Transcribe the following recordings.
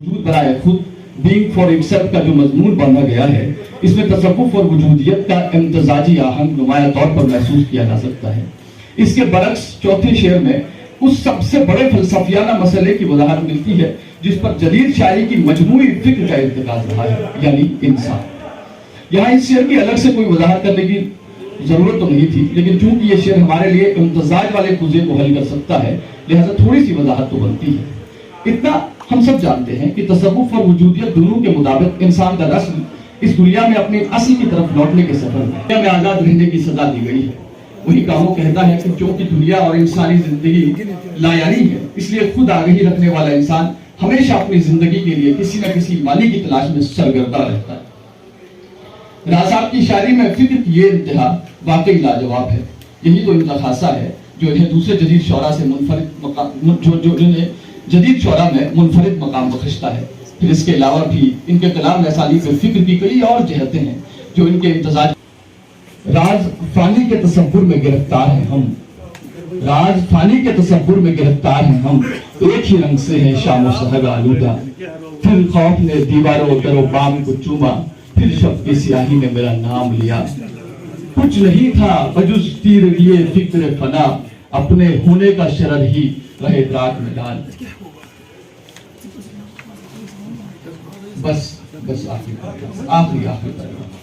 वजूद बनाए खुद बीइंग फॉर इटसेल्फ का जो मजमून बांधा गया है, इसमें तसव्वुफ और वजूदियत का इम्तजाजी आहंग नुमाया तौर पर महसूस किया जा सकता है। इसके बरक्स चौथे शेर में उस सबसे बड़े फलसफियाना मसले की वजाहत मिलती है जिस पर जदीद शायरी की मजमूई फिक्र का इर्तिकाज रहा है, यानी इंसान। यहाँ इस शेर की अलग से कोई वजाहत करने की जरूरत तो नहीं थी, लेकिन चूंकि ये शेर हमारे लिए इम्तजाज वाले कुजे को हल कर सकता है, लिहाजा थोड़ी सी वजाहत तो बनती है। इतना हम सब जानते हैं कि तसव्वुफ और वजूदियत दोनों के मुताबिक इंसान का रस्म इस दुनिया में अपने असल की तरफ लौटने के सफर में दुनिया में आजाद रहने की सजा दी गई है। वही कामों कहता है कि क्योंकि दुनिया और इंसानी जिंदगी लायानी है, इसलिए खुद आगाही रखने वाला इंसान हमेशा अपनी जिंदगी के लिए किसी न किसी माली की तलाश में सरगर्दा रहता है। राज़ की शायरी में फिक्र की ये इंतहा वाकई लाजवाब है। यही तो इनका खासा है जो इन्हें दूसरे जदीद शौरा से मुनफरिद जदीद शौरा में मुनफरिद मकाम बख्शता है। फिर इसके अलावा भी इनके कलाम में असालीब फिक्र की कई और जहतें हैं जो इनके इम्तजाज। राज फानी के तसव्वुर में गिरफ्तार हैं हम, राज फानी के तसव्वुर में गिरफ्तार हैं हम, एक ही रंग से है शाम सहर आलूदा। फिर खौफ ने दीवारों दरो बाम को चूमा, फिर शब की सियाही ने मेरा नाम लिया। कुछ नहीं था बजुज तीर लिए फिक्र फना, अपने होने का शरर ही रहे रात में डाल। बस आखिरी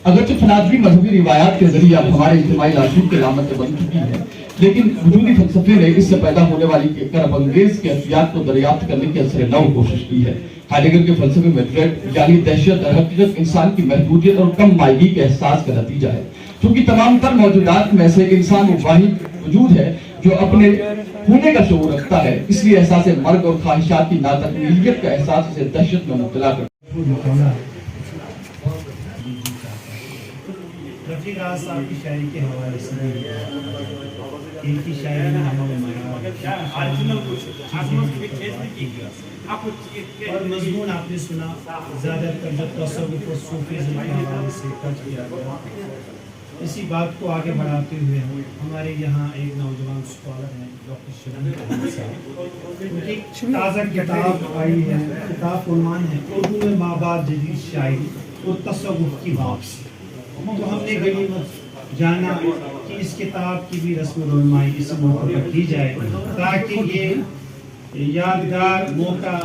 अगरचे फनादवी मजहबी रिवायात के जरिए अब हमारे इज्तिमाई लाशूर की अलामत बन चुकी है, लेकिन वजूदी फलसफे ने इससे पैदा होने वाली करब अंगेज कैफियत को दरियाफ्त करने की असर नौ कोशिश की है। हाइडेगर के फलसफे में ड्रेड यानी दहशत और हकीकत इंसान की महदूदियत और कम मायगी के एहसास का नतीजा है। क्योंकि तमाम तर मौजूदात में से इंसान वो वाहिद वजूद है जो अपने होने का शऊर रखता है, इसलिए एहसास मर्ग और ख्वाहिशात की नातकमीलियत का एहसास उसे दहशत में मुब्तला करता है। रफीक राज साहब की शायरी के हवाले से इनकी शायरी में हमें और मजमून आपने सुना, ज़्यादातर जो तसव्वुफ और सूफीज़्म के हवाले से टच किया गया। इसी बात को आगे बढ़ाते हुए हमारे यहाँ एक नौजवान स्कॉलर हैं डॉक्टर शबीर अहमद साहब, उनकी ताज़ा किताब आई है। किताब का उन्वान है उर्दू में माबाद जदीद शायरी और तसव्वुफ की वापसी। तो हमने गनीमत जाना कि इस किताब की भी रस्म रुनमाई इस मौके पर की जाए ताकि ये यादगार मौका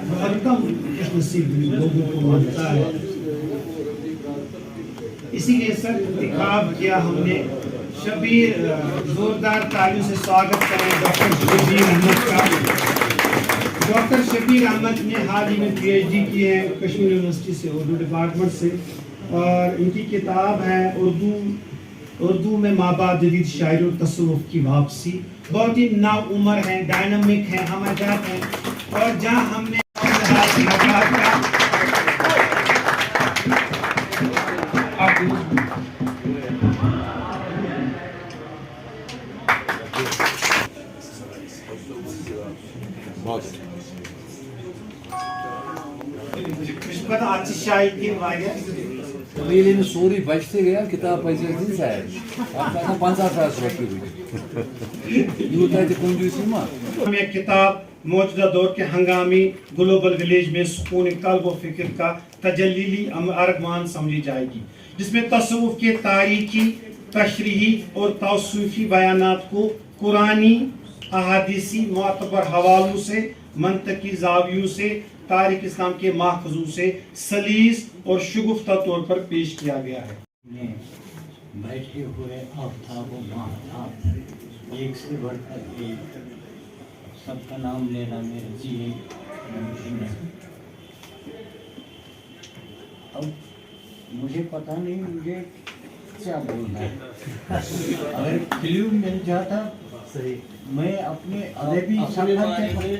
बहुत कम खुशनसीब लोगों को मिलता है। इसीलिए सर इंतखाब किया हमने। शबीर, जोरदार तालियों से स्वागत करें डॉक्टर शबीर अहमद का। डॉक्टर शबीर अहमद ने हाल ही में PhD की है कश्मीर यूनिवर्सिटी से, उर्दू डिपार्टमेंट से, और इनकी किताब है उर्दू में माबाद जदीद शायरी और तसव्वुफ की वापसी। बहुत ही नाउमर है, डायनामिक है, हमजात है, और जहाँ हमने सोरी बचते गया किताब पैसे दिन शायद 50,000 रुपये किताब मौजूदा दौर के हंगामी ग्लोबल विलेज में सुकून कल्ब व फिक्र का तजल्लीली अरगमान समझी जाएगी, जिसमें तसव्वुफ के तारीखी, तशरीही और तौसीफी बयानात को कुरानी, अहादीसी मुअतबर हवालों से, मंतकी जावियों से, तारीख इस्लाम के माखज़ू से सलीस और शुगुफ्ता तौर पर पेश किया गया है। बैठे हुए आफ्ताब व महताब एक से बढ़कर एक, सबका नाम लेना मेरे जी मुमकिन है। अब मुझे पता नहीं मुझे क्या बोलना है। अगर क्ल्यू मिल जाता सही, मैं अपने अदबी सफर के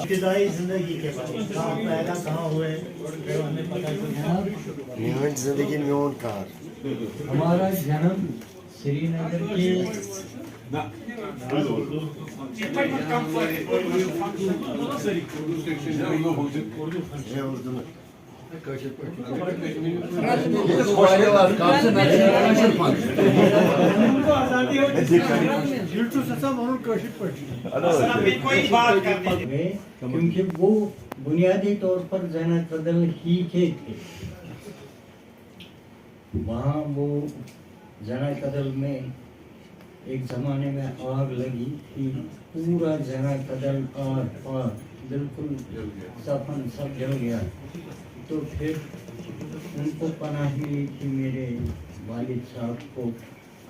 इब्तिदाई जिंदगी के बारे में पैदा कहाँ हुए हमें पता नहीं। जिंदगी में और कार हमारा जन्म श्रीनगर के उर्दू में उनको आजादी हो कोई बात करने में, क्योंकि वो बुनियादी तौर पर जना कदल ही के थे। वहाँ वो जना कदल में एक जमाने में आग लगी थी, पूरा जना कदल आग पार बिल्कुल सफन सब जल गया। तो फिर उनको पनाह मिली थी मेरे वालिद साहब को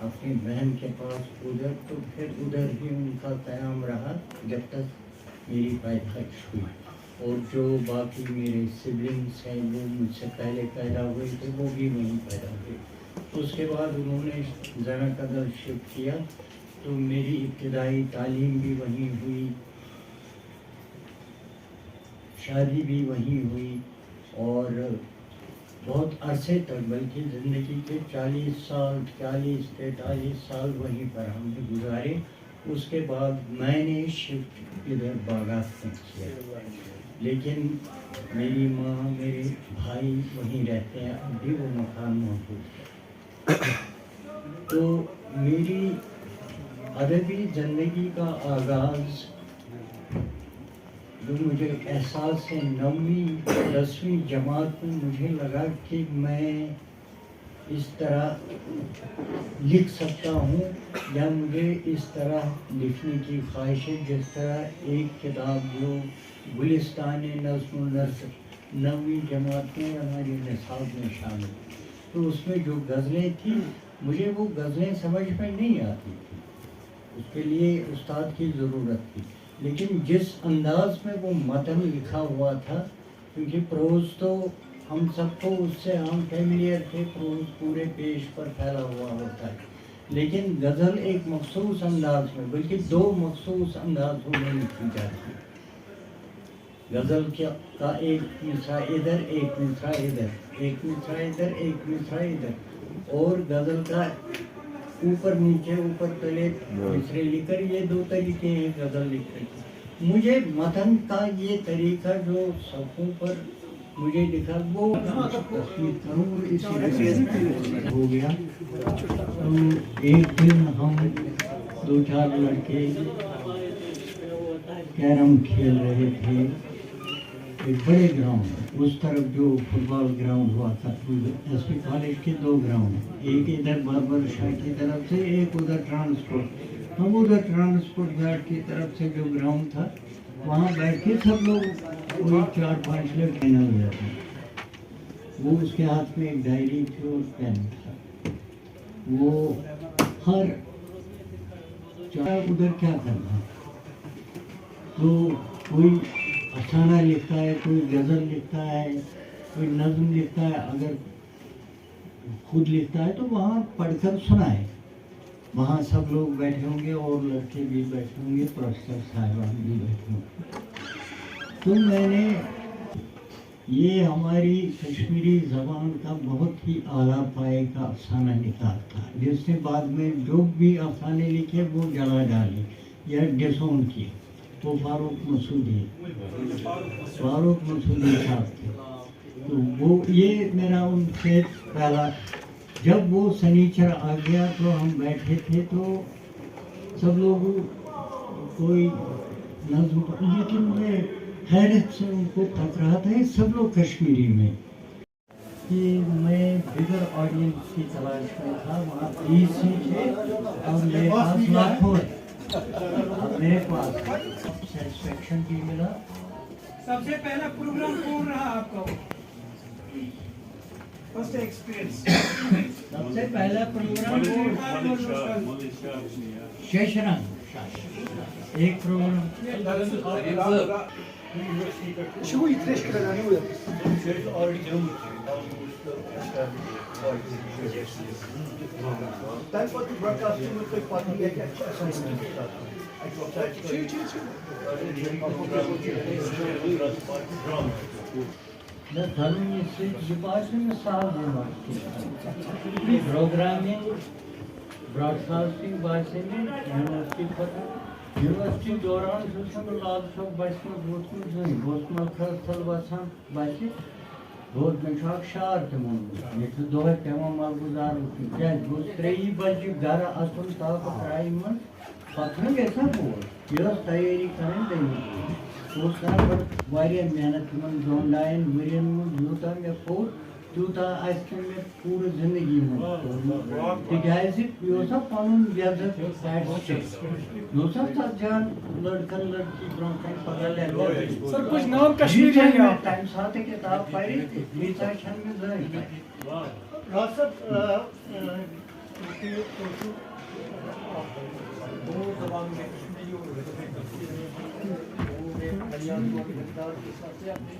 अपनी बहन के पास उधर, तो फिर उधर ही उनका क़याम रहा जब तक मेरी पैदाइश हुई। और जो बाकी मेरे सिबलिंग्स हैं वो मुझसे पहले पैदा हुए थे, वो भी वहीं पैदा हुए। उसके बाद उन्होंने ज़रा कदर शिफ्ट किया, तो मेरी इब्तिदाई तालीम भी वहीं हुई, शादी भी वहीं हुई, और बहुत अरसे तक बल्कि ज़िंदगी के 40 साल 43 साल वहीं पर हमने गुजारे। उसके बाद मैंने शिफ्ट इधर बागात में किया, लेकिन मेरी माँ मेरे भाई वहीं रहते हैं, अभी वो मकान मौजूद है। तो मेरी अदबी ज़िंदगी का आगाज़ जो मुझे एहसास है 9वीं 10वीं जमात में मुझे लगा कि मैं इस तरह लिख सकता हूँ, या मुझे इस तरह लिखने की ख्वाहिश है जिस तरह एक किताब जो गुलिस्तान नज़्म नसर 9वीं जमात में हमारी निसाब में शामिल, तो उसमें जो गज़लें थी मुझे वो गज़लें समझ में नहीं आती थी, उसके लिए उस्ताद की ज़रूरत थी। लेकिन जिस अंदाज में वो मतन लिखा हुआ था, क्योंकि प्रोज़ तो हम सबको उससे हम फैमिलियर थे, प्रोज़ पूरे पेज पर फैला हुआ होता है, लेकिन गज़ल एक मखसूस अंदाज में, बल्कि 2 मखसूस अंदाज़ों में लिखी जाती है। गज़ल का एक मिसरा इधर, एक मिसरा इधर, एक मिसरा इधर, एक मिसरा इधर, और गज़ल का ऊपर नीचे ऊपर तले मिसरे लिखकर, ये 2 तरीके हैं गज़ल लिखने के। मुझे मतन का ये तरीका जो सफ़ों पर मुझे लिखा वो तस्वीर करूँ इसी हो गया। तो एक दिन हम 2-4 लड़के कैरम खेल रहे थे एक बड़े ग्राउंड, उस तरफ जो फुटबॉल ग्राउंड हुआ था, एसपी कॉलेज के 2 ग्राउंड, एक इधर बाबर शाह की तरफ से, एक उधर ट्रांसपोर्ट। हम उधर ट्रांसपोर्ट गार्ड की तरफ से जो ग्राउंड था वहाँ बैठ के सब लोग वही 4-5 लोग फाइनल हो जाते। वो उसके हाथ में एक डायरी थी और पेन था, वो हर उधर क्या करना, तो कोई अफसाना लिखता है, कोई गज़ल लिखता है, कोई नज़्म लिखता है, अगर खुद लिखता है तो वहाँ पढ़कर सुनाए। वहाँ सब लोग बैठे होंगे और लड़के भी बैठे होंगे, प्रोफेसर साहिबान भी बैठे होंगे। तो मैंने ये हमारी कश्मीरी ज़बान का बहुत ही आला पाए का अफसाना निकाल था, जिससे बाद में जो भी अफसाने लिखे वो जला डाले या डिसोन किए। वो फारूक मसूदी साहब थे। तो वो ये मेरा उनसे पहला, जब वो सनीचर आ गया तो हम बैठे थे, तो सब लोग कोई नज़्म, लेकिन मैं हैरत से उनको तक रहा था, ये सब लोग कश्मीरी में, कि मैं बिगर ऑडियंस की तलाश में था। वहाँ 30 सीटें और मेरे पास लाखों, मेरे पास सेटिस्फेक्शन भी मिला। सबसे पहला प्रोग्राम कौन रहा आपका? फर्स्ट एक्सपीरियंस सबसे पहला प्रोग्राम शेषरंग, एक प्रोग्राम شو يتريش كده يعني ولا That's what the broadcasting will take part in the programming broadcasting बासे में यूनिवर्सिटी दौरान लाल चौक बस में बोतल खरस्थल बसान बस دوست میں چھاک شار تمون یہ تو دوہ تمام مال گزار کیا دوست 3 بجے گھر اصل تاپ رائی من پتہ گژھا بول یہ تیاری کرن دیں دوست کا واریاہ محنت من دون لائن ورین من یوتا میں پور تیوتا آسکے میں پور زندگی من تکیازِ یہ سب پنن یزت سائڈ سٹیک دوسرا ساتھ جان لڑکن لڑکی برون کہیں پتہ لے سر کچھ نام کشمیر ہے یہاں ٹائم ساتھ کتاب پڑھی میسا چھن میں ذہن راز صاحب دو زبان میں کشمیری اور ہریانوی کے اقدار کے ساتھ سے آپ نے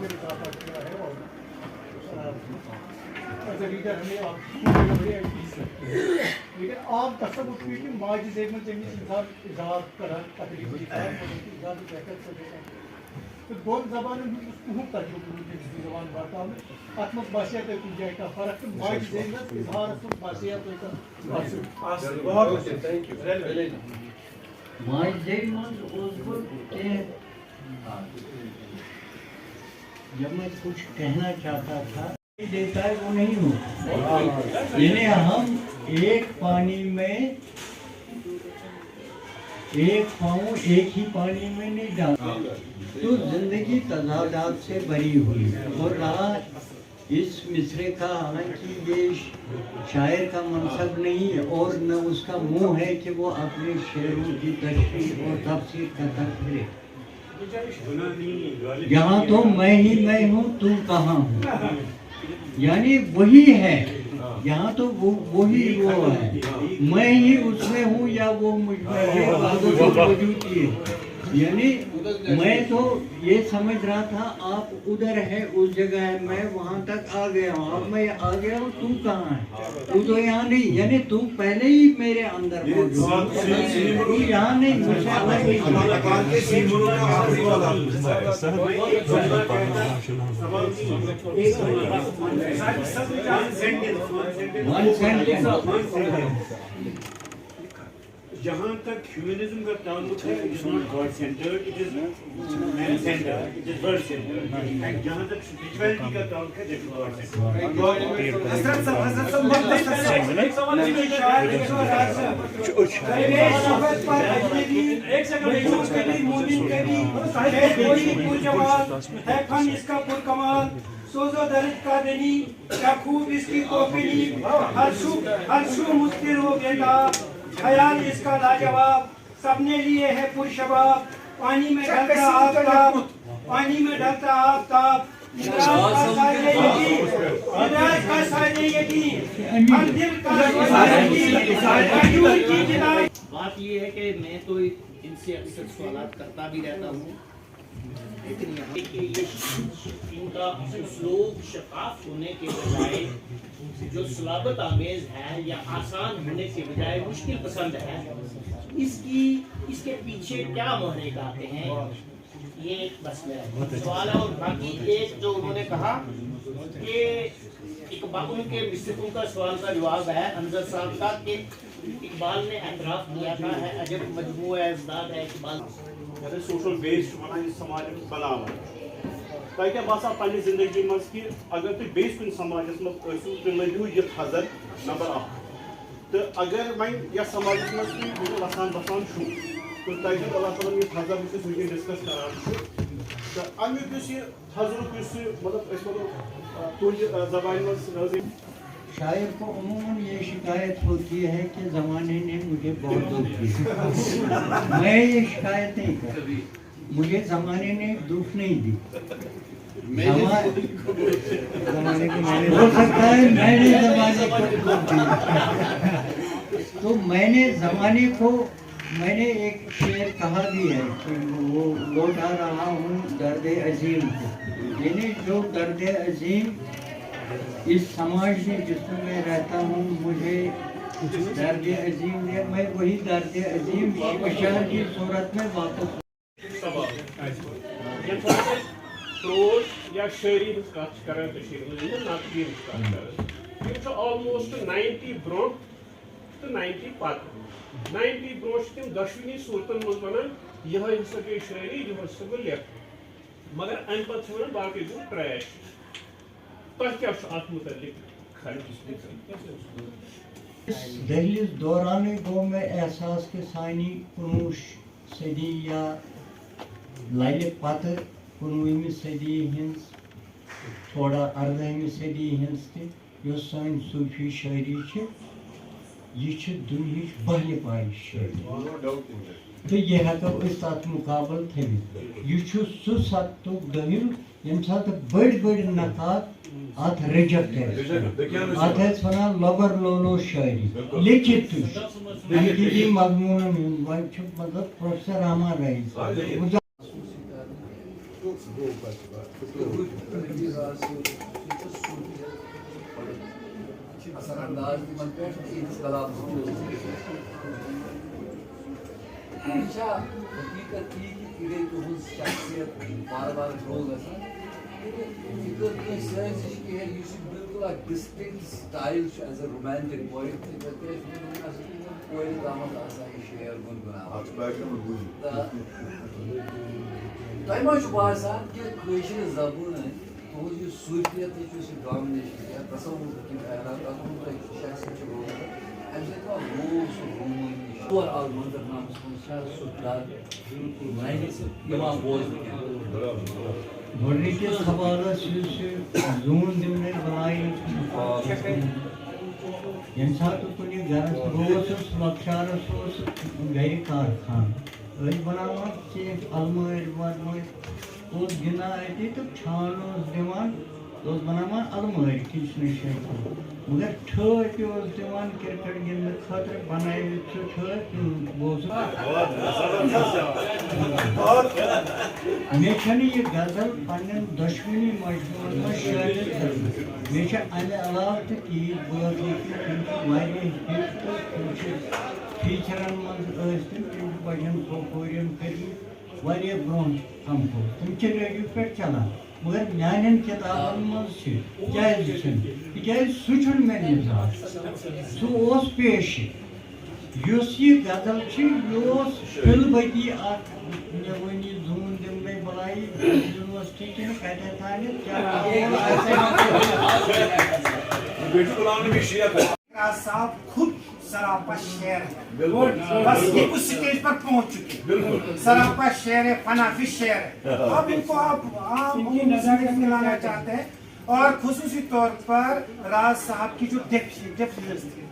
اضافہ کیا ہے اور ایز اے لیڈر ہمیں آپ لیکن عام تصور کی کہ ماجد ایک میں انسان اظہار کرن تقریب اظہار بہتر سے تو دون زبانوں میں اس کو ترجمہ کرنے کی زبان بارتا ہوں اتمت باشیہ تے کوئی جائے کا فرق ماجد ایک میں اظہار اس باشیہ تے کا بہت تھینک یو معاہدے من اصول کہ جب میں کچھ کہنا چاہتا تھا دیتا ہے وہ نہیں ہو یعنی ہم ایک پانی میں ایک پاؤں ایک ہی پانی میں نہیں ڈالتے تو زندگی تضادات سے بھری ہوئی اور رہا اس مصرے کا حالانکہ یہ شاعر کا منصب نہیں اور نہ اس کا منہ ہے کہ وہ اپنے شعروں کی تشریح اور تفسیر کا ترک کرے یہاں تو میں ہی میں ہوں تو کہاں ہوں یعنی وہی ہے یہاں تو وہی وہ ہے میں ہی اس میں ہوں یا وہ مجھ میں ہے وجود ہے یعنی میں تو یہ سمجھ رہا تھا آپ ادھر ہے اس جگہ ہے میں وہاں تک آ گیا ہوں اب میں آ گیا ہوں تم کہاں ہے تو یہاں نہیں یعنی تم پہلے ہی میرے اندر موجود تو یہاں نہیں مجھ سے الگ نہیں جہاں تک ہیومنزم کا تعلق ہے it is not God centered it is man centered it is world centered جہاں تک spirituality کا تعلق ہے that is God centered سوزو درد کا دنی کیا خوب اس کی کوپنی ہر شو مسکر ہو بیٹا خیال اس کا لاجواب سب نے لیے ہے پر شباب پانی میں ڈھلتا آفتاب پانی میں ڈھلتا آفتاب مدراس کا سائے یقین مدراس کا سائے یقین ہر دل کا سائے یقین بات یہ ہے کہ میں تو ان سے اکثر سوالات کرتا بھی رہتا ہوں لیکن یہاں کہ ان کا اسلوب شفاف ہونے کے بجائے جو صلابت آمیز ہے یا آسان ہونے کے بجائے مشکل پسند ہے اس کے پیچھے کیا محرکات ہیں یہ ایک بس میرا سوال ہے اور باقی ایک جو انہوں نے کہا کہ ان کے مصرفوں کا سوال کا جواب ہے انظر صاحب کا کہ اقبال نے اعتراف کیا تھا ہے عجب مجموعہ اجداد ہے اقبال سوشل بیس سماج بنانا تہ کیا باسان پنہ زندگی مز کہ اگر تھی بیس کن سماجس مز تھی لبو یہ حضر نمبر 1 تو اگر وی یس سماجس مز تھی وسان بسان تو تہ اللہ تعالیٰ یہ حضر ونکس ڈسکس کران تو امیک یہ حضرک مطلب تہذ زبان مز شاعر کو عموماً یہ شکایت ہوتی ہے کہ زمانے نے مجھے بہت دکھ دیا میں یہ شکایت نہیں کرتا مجھے زمانے نے دکھ نہیں دی زمانے کو ہو سکتا ہے میں نے زمانے کو دکھ دیا تو میں نے زمانے کو میں نے ایک شعر کہا بھی ہے کہ وہ لوٹا رہا ہوں درد عظیم کو یعنی جو درد عظیم اس سماج میں جس میں رہتا ہوں مجھے درد عظیم ہے میں وہی درد عظیم اشعار کی صورت میں واپس پروز یا شاعری ہز کت کران نقدی ہز آلموسٹ 90 برو تو 90 پتہ 90 برو تم دشونی صورتن مز ونان یہ ہسا گئی شاعری یہ ہسا گو لکھ مگر ام پتہ چھُ باقی گوٚو ٹریش تۄہہِ کیٛاہ چھُ اَتھ مُتعلق اس دہلِس دورانٕے گوٚو مےٚ احساس کہ سانہِ 19 صدی یا لَلہِ پتہٕ 19 صدی ہٕنٛز تھوڑا 18 صدی ہٕنٛز تہِ یۄس سٲنۍ صوٗفی شٲعری چھِ یہ چھِ دُنہِچ بہلہِ پایہِ شٲعری تہٕ یہِ ہٮ۪کو أسۍ تَتھ مُقابل تھٲوِتھ یہِ چھُ سُہ سبقُک دٔلیٖل ییٚمہِ ساتہٕ بٔڑۍ بٔڑۍ نقاد اتھ رِجکٹ ٲسۍ اتھ ٲسۍ ونان لۄبر لولو شٲعری لیکھِتھ تہِ چھُ تنقیٖدی مضموٗنن ہُنٛد وۄنۍ چھُ مطلب پروفیسر رحمان رئیس اثر انداز تمن پہ کلام حقیقت یہ گئی تہذ شخصیت بار بار گرو گژھان یہ کر سٲنۍ کہ یہ بالکل اکھ distinct style as a romantic poet کویل تامتھ آسان یہ شعر گنگناوان تۄہہِ ما چھُ باسان کہ کٲشِر زبٲنۍ تُہنٛز یہِ صوٗفیت یُس یہِ ڈامنیشن یا تصوُر کہِ خیالات تَتھ منٛز تۄہہِ شخصیت چھِ روزان اَمہِ سۭتۍ ما گوٚو سُہ روٗمٲنی اوٚور آل منظر نامس منٛز چھا سُہ ڈر بالکل لانہِ سۭتۍ یِوان بوزنہٕ کینٛہہ گۄڈٕنِکِس حوالس یُس یہِ زوٗن دِونٕچ بَلاے ییٚمہِ ساتہٕ کُنہِ گرس بہٕ اوسُس لۄکچارس اوس گرِ کارخان ٲسۍ بناوان کینٛہہ المٲرۍ ورمٲرۍ اوس گِنٛدان اَتہِ تہٕ چھان اوس دِوان اوس بناوان المٲرۍ کِچنٕچ شکل مگر ٹھٲپۍ تہِ اوس دِوان کرکٹ گِنٛدنہٕ خٲطرٕ بنٲوِتھ سُہ ٹھٲپۍ بہٕ اوسُس مےٚ چھنہٕ یہِ غزل پننٮ۪ن دۄشوٕنی مجموعن منٛز شٲمِل کٔرمٕژ مےٚ چھِ امہِ علاوٕ تہِ تیٖتۍ بٲقٕے تہِ تِم چھِ واریاہ ہِٹ تہٕ تِم چھِ فیٖچرن منٛز ٲسۍ تِم تِم چھِ بجن پروپورین کٔرمٕتۍ واریاہ برونٛہہ کمپوز تِم چھِ ریڈیو پٮ۪ٹھ چلان مگر میانٮ۪ن کِتابن منٛز چھِ کیازِ چھِنہٕ تِکیازِ سُہ چھُنہٕ مےٚ مِزاج سُہ اوس پیشہِ یُس یہِ غزل چھِ یہِ اوس فِلبٔتی اکھ مےٚ ؤنۍ یہِ زوٗن دِمنے بَلایہِ یونیورسٹی کِنہٕ کتٮ۪تھ تھاونہِ صاحب خود سراپا شعر ہے بس یہ اس سٹیج پر پہنچ چکے سراپا شعر ہے فنافی شعر ہے اب ان کو آپ عام نظر میں لانا چاہتے ہیں اور خصوصی طور پر راز صاحب کی جو ڈیپتھنس تھی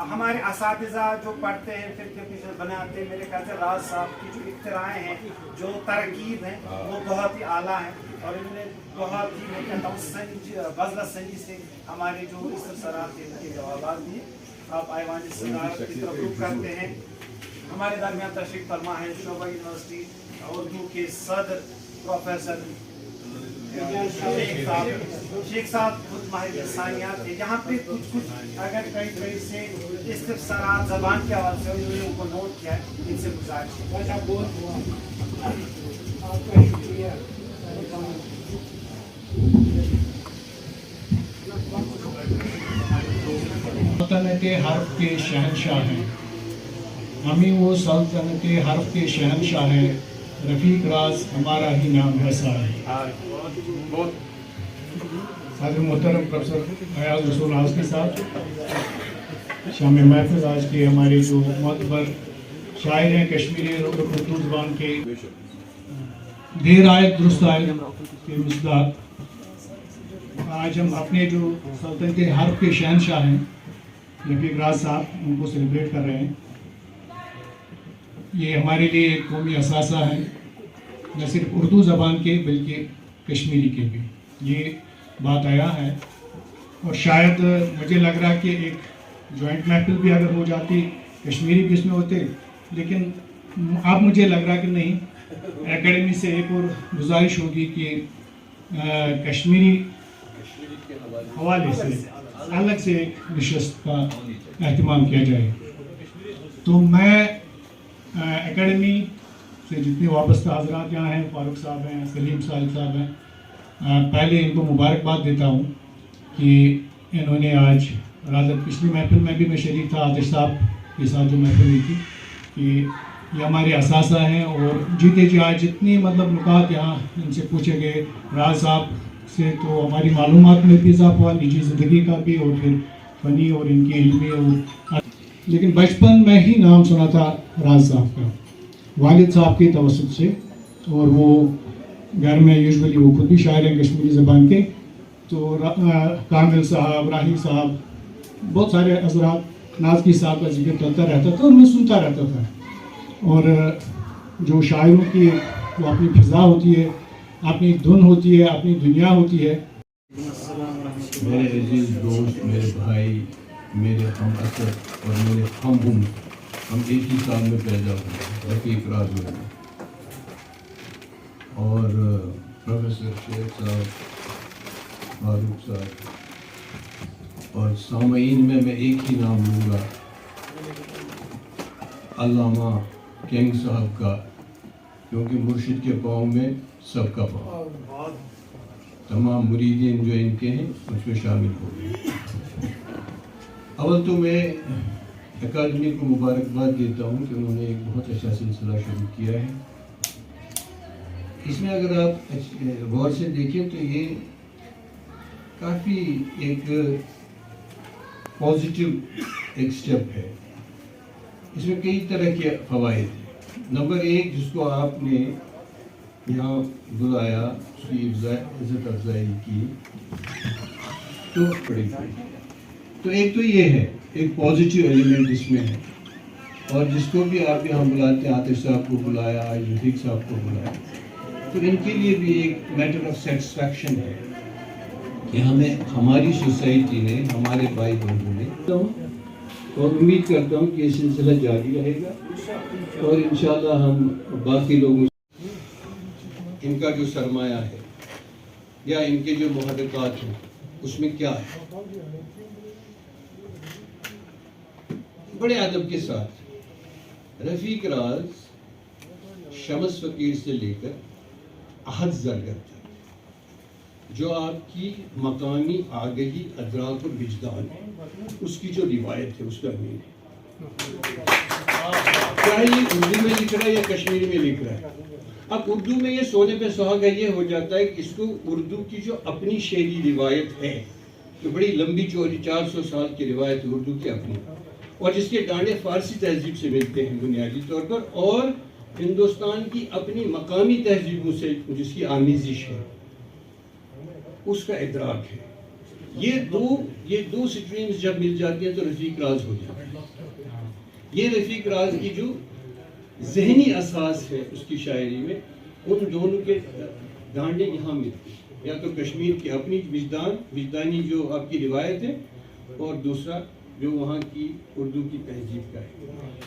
ہمارے اساتذہ جو پڑھتے ہیں پھر بناتے ہیں میرے خیال سے راز صاحب کی جو اختراعیں ہیں جو ترکیب ہیں وہ بہت ہی اعلیٰ ہیں اور انہوں نے بہت ہی میں کہتا ہوں غزل سنجی سے ہمارے جو استفسارات تھے ان کے جوابات دیے آپ ایوان صدارت کی طرف رخ کرتے ہیں ہمارے درمیان تشریف فرما ہے شعبہ یونیورسٹی اردو کے صدر پروفیسر شیخ صاحب خود ماہر لسانیات ہے یہاں پہ کچھ اگر کہیں سے استفسارات زبان کے حوالے سے انہوں نے ان کو نوٹ کیا ہے ان سے گزارش ہے آپ کا شکریہ سلطنت حرف کے شہنشاہ ہیں ہمیں وہ سلطنت حرف کے شہنشاہ ہیں رفیق راز ہمارا ہی نام ایسا ہے حضرت محترم پروفیسر فیاض رسول آزمی صاحب شام محفل آج کے ہمارے جو معتبر شاعر ہیں کشمیری اردو زبان کے دیر آئے درست آئے کے مصداق آج ہم اپنے جو سلطنت حرف کے شہنشاہ ہیں رفیق راز صاحب ان کو سیلیبریٹ کر رہے ہیں یہ ہمارے لیے ایک قومی اثاثہ ہے نہ صرف اردو زبان کے بلکہ کشمیری کے بھی یہ بات آیا ہے اور شاید مجھے لگ رہا کہ ایک جوائنٹ محفل بھی اگر ہو جاتی کشمیری بھی اس میں ہوتے لیکن اب مجھے لگ رہا کہ نہیں اکیڈمی سے ایک اور گزارش ہوگی کہ کشمیری حوالے سے الگ سے ایک نشست کا اہتمام کیا جائے تو میں اکیڈمی سے جتنے وابستہ حضرات یہاں ہیں فاروق صاحب ہیں سلیم صاحب ہیں پہلے ان کو مبارکباد دیتا ہوں کہ انہوں نے آج رازت پچھلی محفل میں بھی میں شریک تھا عاطف صاحب کے ساتھ جو محفل ہوئی تھی کہ ये हमारे असासा हैं। और जीते जी आज जितनी मतलब नुकात यहाँ इनसे पूछे गए राज साहब से, तो हमारी मालूमात में भी इजाफा हुआ, निजी ज़िंदगी का भी, और फिर फ़नी और इनकी इल्मी। और लेकिन बचपन में ही नाम सुना था राज साहब का वालिद साहब की तवस्सुत से, और वो घर में यूजुअली वो खुद भी शायर हैं कश्मीरी ज़बान के, तो कामिल साहब, राही साहब, बहुत सारे हज़रात, नाज़की साहब का जिक्र चलता रहता था और मैं सुनता रहता था। और जो शायरों की वो अपनी फ़िज़ा होती है, अपनी धुन होती है, अपनी दुनिया होती है। मेरे अजीज़ दोस्त, मेरे भाई, मेरे हम असर और मेरे हम उम्र, हम एक ही साल में पैदा हुए, रफ़ीक राज में, और प्रोफेसर शेख साहब, फारूक साहब, और सामईन में मैं एक ही नाम लूँगा, अल्लामा किंग साहब का, क्योंकि मुर्शिद के पाँव में सबका पाँव, तमाम मुरीदीन जो इनके हैं उसमें शामिल हो गए। अव्वल तो मैं अकादमी को मुबारकबाद देता हूँ कि उन्होंने एक बहुत अच्छा सिलसिला शुरू किया है। इसमें अगर आप गौर से देखें तो ये काफ़ी एक पॉजिटिव एक स्टेप है। इसमें कई तरह के फ़वाइद हैं। नंबर एक, जिसको आपने यहाँ बुलाया, उसकी इज़्ज़त अफजाई की तो पड़ेगी। तो एक तो ये है, एक पॉजिटिव एलिमेंट इसमें है। और जिसको भी आप यहाँ बुलाते हैं, आतिफ साहब को बुलाया, आज रफीक साहब को बुलाया, तो इनके लिए भी एक मैटर ऑफ सेटिस्फैक्शन है कि हमें हमारी सोसाइटी ने, हमारे भाई बंधु ने, और उम्मीद करता हूँ कि ये सिलसिला जारी रहेगा और इंशाल्लाह हम बाकी लोगों, इनका जो सरमाया है या इनके जो मुहर्रिकात हैं उसमें क्या है, बड़े अदब के साथ रफ़ीक राज शमस फ़कीर से लेकर अहद ज़रगर तक जो आपकी मकामी आगही, अदराक और विजदान है, उसकी जो रिवायत है उसका मीन है। क्या ये उर्दू में लिख रहा है या कश्मीरी में लिख रहा है? अब उर्दू में ये सोने पे सुहागा ये हो जाता है कि इसको उर्दू की जो अपनी शेरी रिवायत है, तो बड़ी लंबी चौड़ी 400 साल की रिवायत है उर्दू की अपनी, और जिसके डांडे फारसी तहजीब से मिलते हैं बुनियादी तौर पर, और हिंदुस्तान की अपनी मकामी तहजीबों से जिसकी आमेजिश है, उसका इदराक है। ये दो स्ट्रीम्स जब मिल जाती हैं तो रफ़ीक राज हो जाता है। ये रफ़ीक राज की जो ज़हनी असास है उसकी शायरी में, उन दोनों के डांडे यहाँ मिलते हैं, या तो कश्मीर की अपनी विजदानी जो आपकी रिवायत है, और दूसरा जो वहाँ की उर्दू की तहजीब का है।